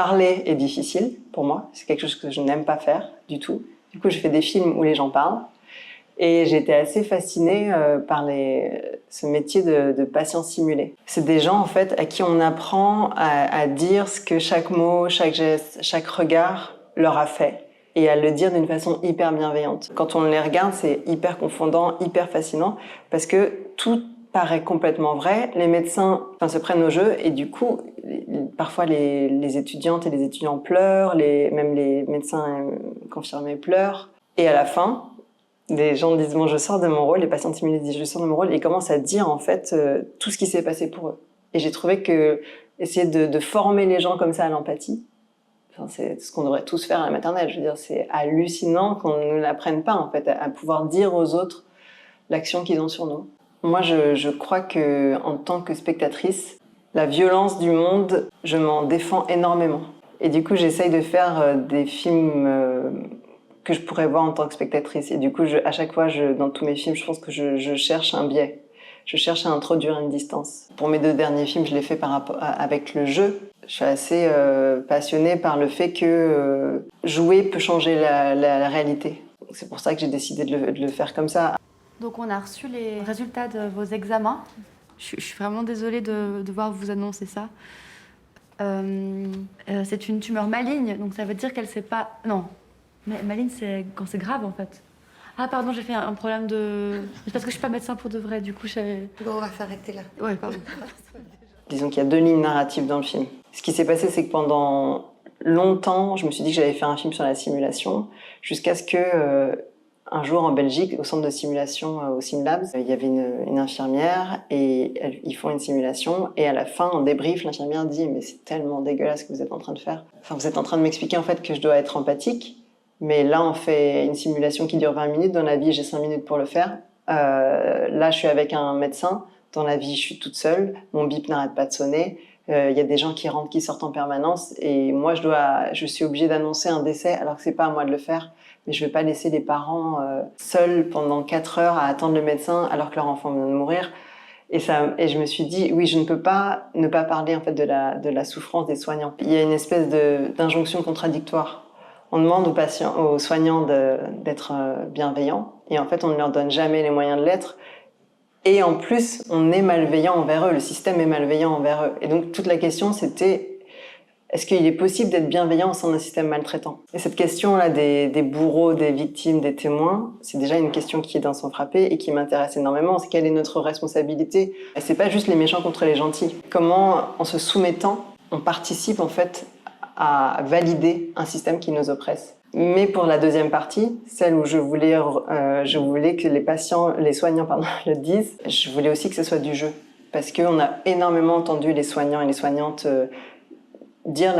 parler est difficile pour moi. C'est quelque chose que je n'aime pas faire du tout. Du coup, je fais des films où les gens parlent. Et j'ai été assez fascinée par ce métier de patient simulé. C'est des gens, en fait, à qui on apprend à dire ce que chaque mot, chaque geste, chaque regard leur a fait. Et à le dire d'une façon hyper bienveillante. Quand on les regarde, c'est hyper confondant, hyper fascinant, parce que tout paraît complètement vrai. Les médecins se prennent au jeu, et du coup, parfois les étudiantes et les étudiants pleurent, même les médecins confirmés pleurent. Et à la fin, des gens disent bon, je sors de mon rôle, les patients simulés disent je sors de mon rôle, et ils commencent à dire en fait tout ce qui s'est passé pour eux. Et j'ai trouvé que essayer de former les gens comme ça à l'empathie, c'est ce qu'on devrait tous faire à la maternelle. Je veux dire, c'est hallucinant qu'on ne nous l'apprenne pas en fait, à pouvoir dire aux autres l'action qu'ils ont sur nous. Moi, je crois que en tant que spectatrice, la violence du monde, je m'en défends énormément. Et du coup, j'essaye de faire des films que je pourrais voir en tant que spectatrice. Et du coup, à chaque fois, dans tous mes films, je pense que je cherche un biais. Je cherche à introduire une distance. Pour mes 2 derniers films, je l'ai fait avec le jeu. Je suis assez passionnée par le fait que jouer peut changer la réalité. C'est pour ça que j'ai décidé de le faire comme ça. Donc on a reçu les résultats de vos examens. Je suis vraiment désolée de devoir vous annoncer ça. C'est une tumeur maligne, donc ça veut dire qu'elle sait pas... Non, mais maligne, c'est quand c'est grave, en fait. Ah, pardon, j'ai fait un problème de... C'est parce que je suis pas médecin pour de vrai, du coup, Bon, on va s'arrêter là. Ouais, pardon. Disons qu'il y a 2 lignes narratives dans le film. Ce qui s'est passé, c'est que pendant longtemps, je me suis dit que j'allais faire un film sur la simulation, jusqu'à ce que, un jour en Belgique, au centre de simulation, au SimLabs, il y avait une infirmière et ils font une simulation, et à la fin, en débrief, l'infirmière dit « mais c'est tellement dégueulasse ce que vous êtes en train de faire. Enfin, vous êtes en train de m'expliquer en fait que je dois être empathique, mais là, on fait une simulation qui dure 20 minutes. Dans la vie, j'ai 5 minutes pour le faire. Là, je suis avec un médecin. Dans la vie, je suis toute seule. Mon bip n'arrête pas de sonner. Il y a des gens qui rentrent, qui sortent en permanence. Et moi, je suis obligée d'annoncer un décès alors que c'est pas à moi de le faire. Mais je vais pas laisser les parents seuls pendant 4 heures à attendre le médecin alors que leur enfant vient de mourir. Et je me suis dit, oui, je ne peux pas ne pas parler en fait de la souffrance des soignants. Il y a une espèce d'injonction contradictoire. On demande aux soignants d'être bienveillants, et en fait, on ne leur donne jamais les moyens de l'être. Et en plus, on est malveillant envers eux, le système est malveillant envers eux. Et donc, toute la question, c'était, est-ce qu'il est possible d'être bienveillant au sein d'un système maltraitant? Et cette question-là des bourreaux, des victimes, des témoins, c'est déjà une question qui est dans son frappé et qui m'intéresse énormément. C'est quelle est notre responsabilité? Et c'est pas juste les méchants contre les gentils. Comment, en se soumettant, on participe en fait à valider un système qui nous oppresse. Mais pour la deuxième partie, celle où je voulais que les soignants le disent, je voulais aussi que ce soit du jeu. Parce qu'on a énormément entendu les soignants et les soignantes dire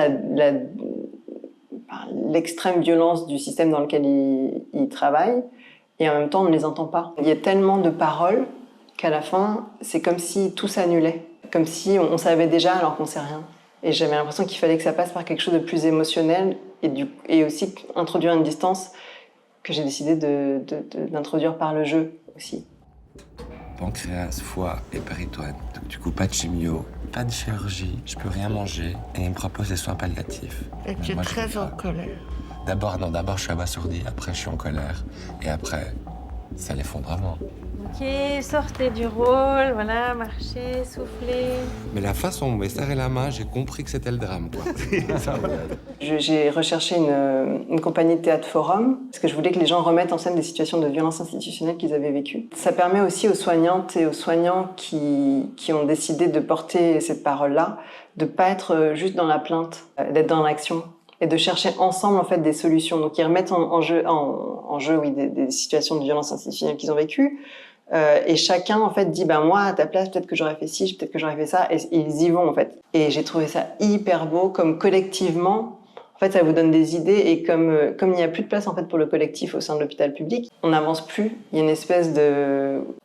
l'extrême violence du système dans lequel ils travaillent, et en même temps on ne les entend pas. Il y a tellement de paroles qu'à la fin, c'est comme si tout s'annulait. Comme si on savait déjà alors qu'on ne sait rien. Et j'avais l'impression qu'il fallait que ça passe par quelque chose de plus émotionnel et aussi introduire une distance que j'ai décidé d'introduire par le jeu aussi. Pancréas, foie et péritoine. Donc, du coup, pas de chimio, pas de chirurgie, je peux rien manger et ils me proposent des soins palliatifs. Et tu es très en colère. D'abord, je suis abasourdi, après je suis en colère et après, c'est l'effondrement. Ok, sortez du rôle, voilà, marchez, soufflez. Mais la façon dont on m'a serré la main, j'ai compris que c'était le drame, quoi. J'ai recherché une compagnie de théâtre forum parce que je voulais que les gens remettent en scène des situations de violence institutionnelle qu'ils avaient vécues. Ça permet aussi aux soignantes et aux soignants qui ont décidé de porter cette parole-là, de pas être juste dans la plainte, d'être dans l'action et de chercher ensemble en fait des solutions. Donc ils remettent en jeu oui, des situations de violence institutionnelle qu'ils ont vécues. Et chacun en fait dit moi à ta place peut-être que j'aurais fait ci, peut-être que j'aurais fait ça, et ils y vont en fait. Et j'ai trouvé ça hyper beau, comme collectivement en fait ça vous donne des idées, et comme il n'y a plus de place en fait pour le collectif au sein de l'hôpital public, on n'avance plus. Il y a une espèce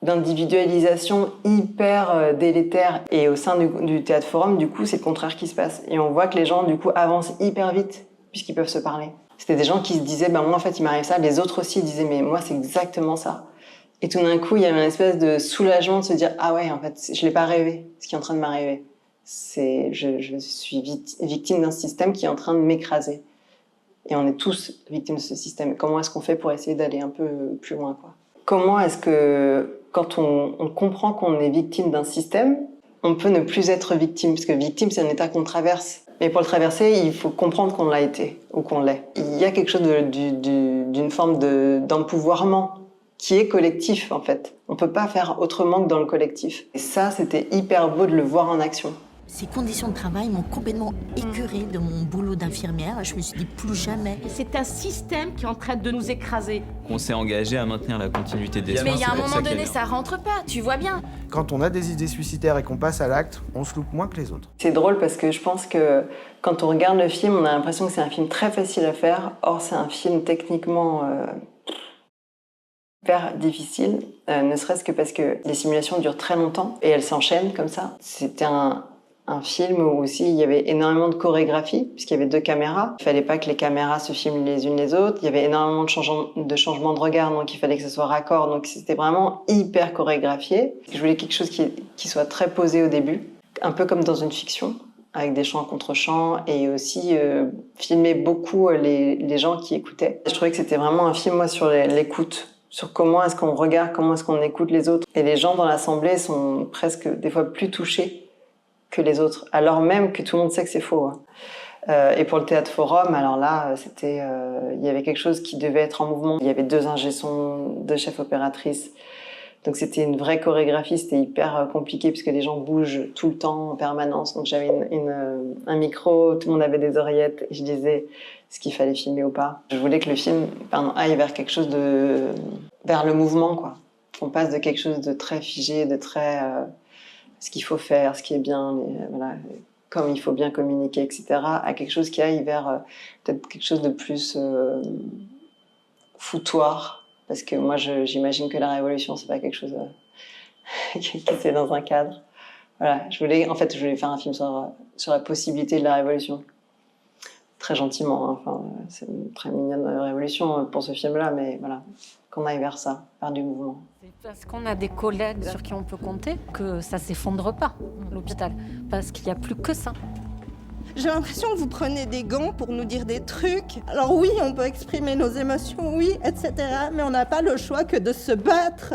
d'individualisation hyper délétère, et au sein du théâtre forum du coup c'est le contraire qui se passe, et on voit que les gens du coup avancent hyper vite puisqu'ils peuvent se parler. C'était des gens qui se disaient moi en fait il m'arrive ça, les autres aussi disaient mais moi c'est exactement ça. Et tout d'un coup, il y avait une espèce de soulagement de se dire « Ah ouais, en fait, je l'ai pas rêvé, ce qui est en train de m'arriver. Je suis victime d'un système qui est en train de m'écraser. Et on est tous victimes de ce système. Comment est-ce qu'on fait pour essayer d'aller un peu plus loin, quoi? Comment est-ce que, quand on comprend qu'on est victime d'un système, on peut ne plus être victime? Parce que victime, c'est un état qu'on traverse. Mais pour le traverser, il faut comprendre qu'on l'a été, ou qu'on l'est. Il y a quelque chose d'une forme d'empouvoirment qui est collectif, en fait. On peut pas faire autrement que dans le collectif. Et ça, c'était hyper beau de le voir en action. Ces conditions de travail m'ont complètement écœurée de mon boulot d'infirmière. Je me suis dit plus jamais. C'est un système qui est en train de nous écraser. On s'est engagé à maintenir la continuité des soins. Mais il y a un moment donné, ça rentre pas, tu vois bien. Quand on a des idées suicidaires et qu'on passe à l'acte, on se loupe moins que les autres. C'est drôle parce que je pense que quand on regarde le film, on a l'impression que c'est un film très facile à faire. Or, c'est un film techniquement hyper difficile, ne serait-ce que parce que les simulations durent très longtemps et elles s'enchaînent comme ça. C'était un film où aussi il y avait énormément de chorégraphie, puisqu'il y avait 2 caméras. Il fallait pas que les caméras se filment les unes les autres. Il y avait énormément de changements de regard, donc il fallait que ce soit raccord. Donc c'était vraiment hyper chorégraphié. Je voulais quelque chose qui soit très posé au début, un peu comme dans une fiction, avec des chants contre chants, et aussi filmer beaucoup les gens qui écoutaient. Je trouvais que c'était vraiment un film, moi, sur l'écoute, sur comment est-ce qu'on regarde, comment est-ce qu'on écoute les autres. Et les gens dans l'assemblée sont presque des fois plus touchés que les autres, alors même que tout le monde sait que c'est faux. Et pour le Théâtre Forum, alors là, il y avait quelque chose qui devait être en mouvement. Il y avait 2 ingé-sons, 2 chefs opératrices. Donc c'était une vraie chorégraphie, c'était hyper compliqué puisque les gens bougent tout le temps, en permanence. Donc j'avais un micro, tout le monde avait des oreillettes et je disais ce qu'il fallait filmer ou pas. Je voulais que le film aille vers quelque chose vers le mouvement, quoi. Qu'on passe de quelque chose de très figé, de très ce qu'il faut faire, ce qui est bien, voilà, comme il faut bien communiquer, etc., à quelque chose qui aille vers peut-être quelque chose de plus foutoir. Parce que moi, j'imagine que la révolution, c'est pas quelque chose qui se fait dans un cadre. Voilà, je voulais faire un film sur la possibilité de la révolution. Très gentiment, hein. Enfin, c'est une très mignonne révolution pour ce film-là, mais voilà, qu'on aille vers ça, vers du mouvement. C'est parce qu'on a des collègues sur qui on peut compter que ça s'effondre pas, l'hôpital. Parce qu'il n'y a plus que ça. J'ai l'impression que vous prenez des gants pour nous dire des trucs. Alors oui, on peut exprimer nos émotions, oui, etc. Mais on n'a pas le choix que de se battre.